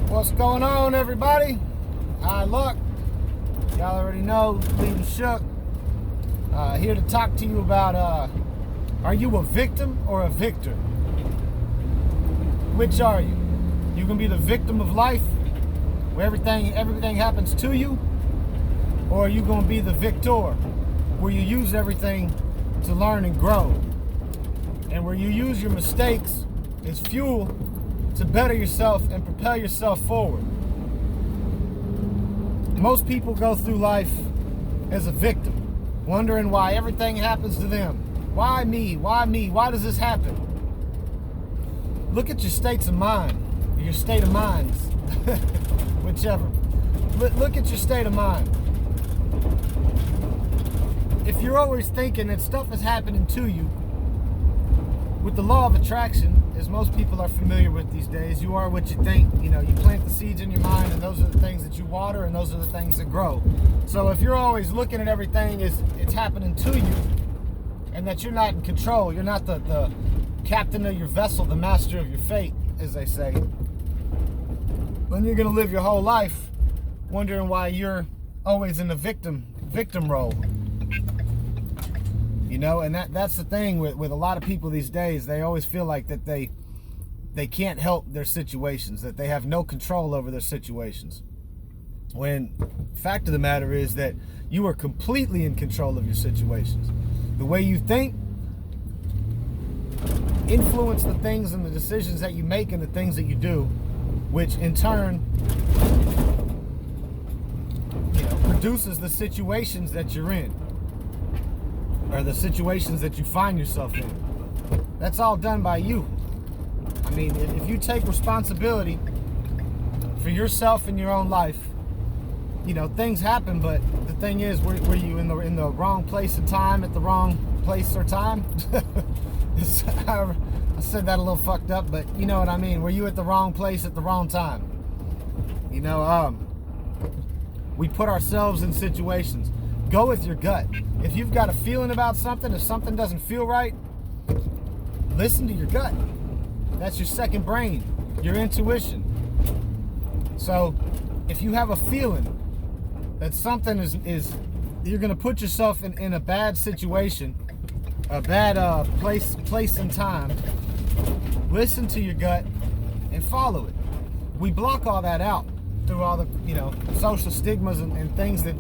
What's going on, everybody? Hi, Luck. Y'all already know, leading shook. Here to talk to you about, are you a victim or a victor? Which are you? You gonna be the victim of life, where everything happens to you? Or are you gonna be the victor, where you use everything to learn and grow? And where you use your mistakes as fuel to better yourself and propel yourself forward. Most people go through life as a victim, wondering why everything happens to them. Why me? Why me? Why does this happen? Look at your states of mind, your state of minds, whichever. Look at your state of mind. If you're always thinking that stuff is happening to you, with the law of attraction, as most people are familiar with these days, you are what you think. You know, you plant the seeds in your mind, and those are the things that you water, and those are the things that grow. So if you're always looking at everything as it's happening to you, and that you're not in control, you're not the captain of your vessel, the master of your fate, as they say, then you're going to live your whole life wondering why you're always in the victim role. You know, and that's the thing with a lot of people these days. They always feel like that they can't help their situations, that they have no control over their situations. When the fact of the matter is that you are completely in control of your situations. The way you think influence the things and the decisions that you make and the things that you do, which in turn, produces the situations that you're in, or the situations that you find yourself in. That's all done by you. I mean, if you take responsibility for yourself in your own life, things happen, but the thing is, were you in the wrong place and time at the wrong place or time? I said that a little fucked up, but you know what I mean. Were you at the wrong place at the wrong time? We put ourselves in situations. Go with your gut. If you've got a feeling about something, if something doesn't feel right, listen to your gut. That's your second brain, your intuition. So if you have a feeling that something is you're going to put yourself in a bad situation, a bad place and time, listen to your gut and follow it. We block all that out through all the social stigmas and things that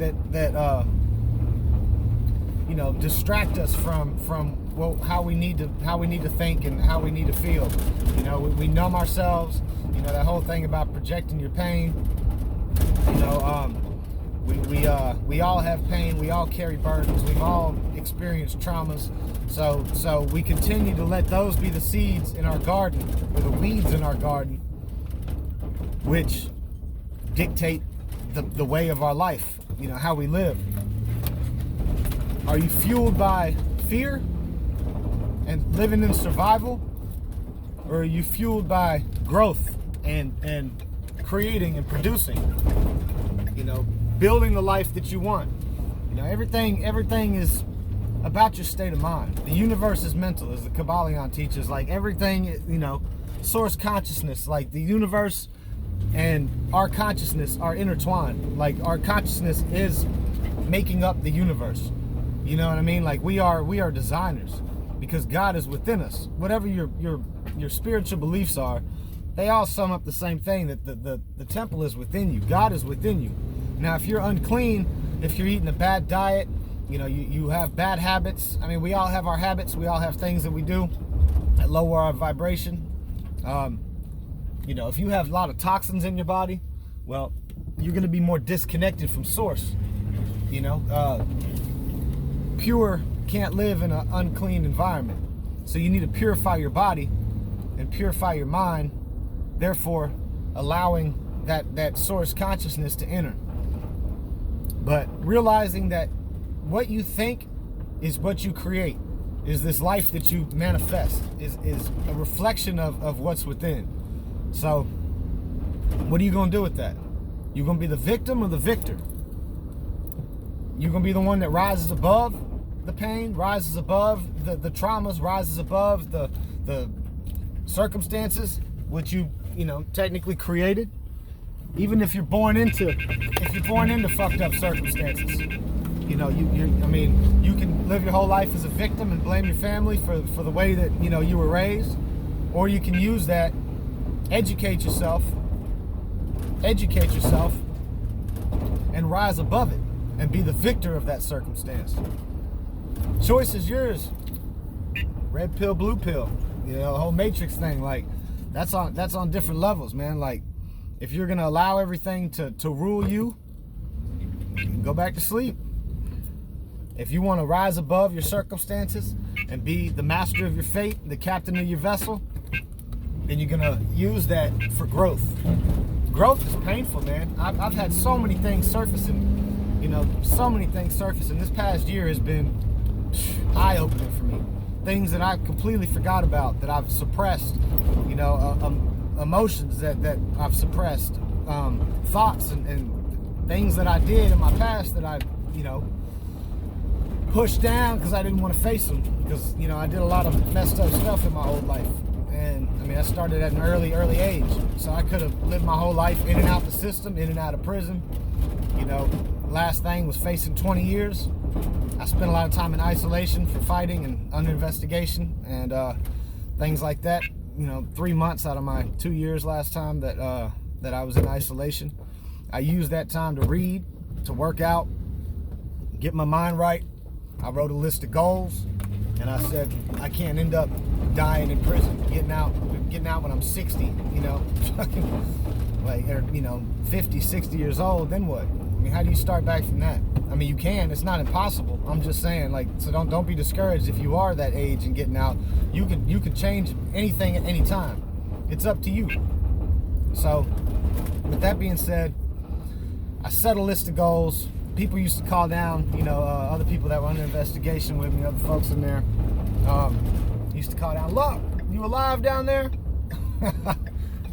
distract us from how we need to think and how we need to feel. We numb ourselves. That whole thing about projecting your pain. We all have pain. We all carry burdens. We've all experienced traumas. So we continue to let those be the seeds in our garden, or the weeds in our garden, which dictate the way of our life. How we live. Are you fueled by fear and living in survival? Or are you fueled by growth and creating and producing? Building the life that you want. Everything is about your state of mind. The universe is mental, as the Kabbalion teaches. Like everything, source consciousness, like the universe and our consciousness are intertwined. Like our consciousness is making up the universe. You know what I mean? Like we are designers, because God is within us. Whatever your spiritual beliefs are, they all sum up the same thing, that the temple is within you. God is within you. Now, if you're unclean, if you're eating a bad diet, you have bad habits. I mean, we all have our habits. We all have things that we do that lower our vibration. If you have a lot of toxins in your body, well, you're going to be more disconnected from source. Pure can't live in an unclean environment. So you need to purify your body and purify your mind, therefore allowing that source consciousness to enter. But realizing that what you think is what you create, is this life that you manifest, is a reflection of what's within. So what are you going to do with that? You're going to be the victim or the victor? You're going to be the one that rises above the pain, rises above the traumas, rises above the circumstances which you technically created, Even if you're born into fucked up circumstances, you know, you can live your whole life as a victim and blame your family for the way that, you know, you were raised, or you can use that, educate yourself, and rise above it and be the victor of that circumstance. Choice is yours. Red pill, blue pill. You know, the whole Matrix thing, like, that's on different levels, man. Like, if you're gonna allow everything to rule you, go back to sleep. If you want to rise above your circumstances and be the master of your fate, the captain of your vessel, then you're gonna use that for growth. Growth is painful, man. I've had so many things surfacing, you know, This past year has been eye-opening for me. Things that I completely forgot about, that I've suppressed, you know, emotions that I've suppressed, thoughts and things that I did in my past that I, you know, pushed down because I didn't want to face them, because, you know, I did a lot of messed up stuff in my old life. And I mean, I started at an early age, so I could have lived my whole life in and out the system, in and out of prison. You know, last thing was facing 20 years. I spent a lot of time in isolation for fighting and under investigation and things like that. You know, 3 months out of my 2 years last time that I was in isolation. I used that time to read, to work out, get my mind right. I wrote a list of goals, and I said, I can't end up dying in prison, getting out when I'm 60, you know, like, or, you know, 50, 60 years old, then what? I mean, how do you start back from that? I mean, you can, it's not impossible. I'm just saying, like, so don't be discouraged if you are that age and getting out. You can change anything at any time. It's up to you. So, with that being said, I set a list of goals. People used to call down, you know, other people that were under investigation with me, other folks in there, used to call down, look, you alive down there?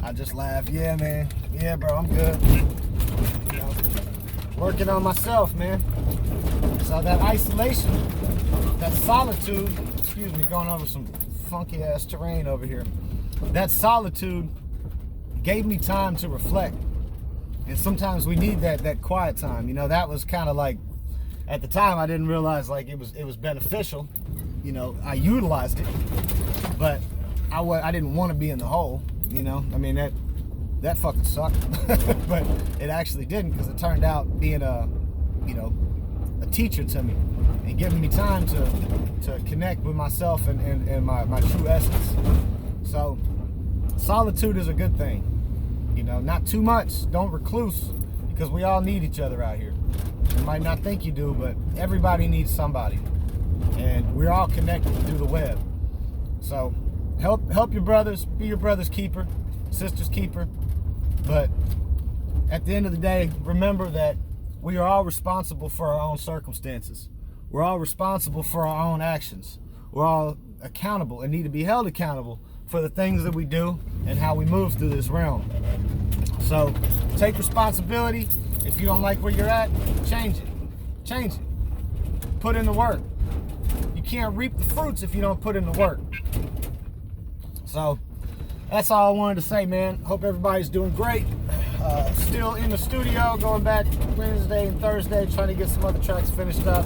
I just laugh. Yeah, man. Yeah, bro, I'm good. You know, working on myself, man. So that isolation, that solitude, excuse me, going over some funky ass terrain over here. That solitude gave me time to reflect. And sometimes we need that quiet time. You know, that was kind of like, at the time I didn't realize like it was beneficial. You know, I utilized it, but I didn't want to be in the hole. You know, I mean, that fucking sucked. But it actually didn't, because it turned out being a teacher to me and giving me time to connect with myself and my true essence. So solitude is a good thing. You know, not too much. Don't recluse, because we all need each other out here. You might not think you do, but everybody needs somebody. And we're all connected through the web. So help your brothers, be your brother's keeper, sister's keeper. But at the end of the day, remember that we are all responsible for our own circumstances. We're all responsible for our own actions. We're all accountable and need to be held accountable for the things that we do and how we move through this realm. So take responsibility. If you don't like where you're at, change it. Put in the work. You can't reap the fruits if you don't put in the work. So that's all I wanted to say, man. Hope everybody's doing great. Still in the studio, going back Wednesday and Thursday, trying to get some other tracks finished up.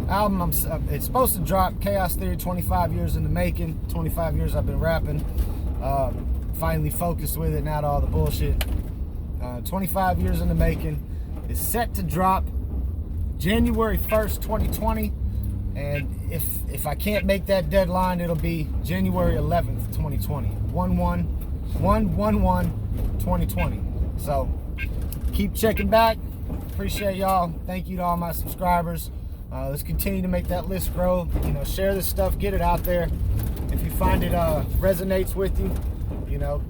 Album, it's supposed to drop, Chaos Theory, 25 years in the making. 25 years I've been rapping. Finally focused with it, not all the bullshit. 25 years in the making. It's set to drop January 1st, 2020. And if I can't make that deadline, it'll be January 11th, 2020. 1/1/2020. So keep checking back. Appreciate y'all. Thank you to all my subscribers. Let's continue to make that list grow. You know, share this stuff, get it out there. If you find it resonates with you, you know,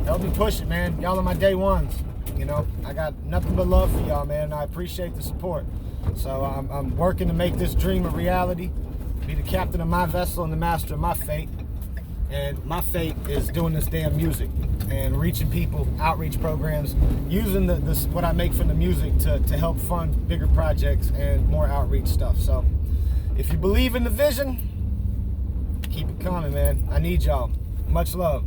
help me push it, man. Y'all are my day ones. You know, I got nothing but love for y'all, man. I appreciate the support. So I'm working to make this dream a reality, be the captain of my vessel and the master of my fate. And my fate is doing this damn music and reaching people, outreach programs, using this what I make from the music to help fund bigger projects and more outreach stuff. So if you believe in the vision, keep it coming, man. I need y'all. Much love.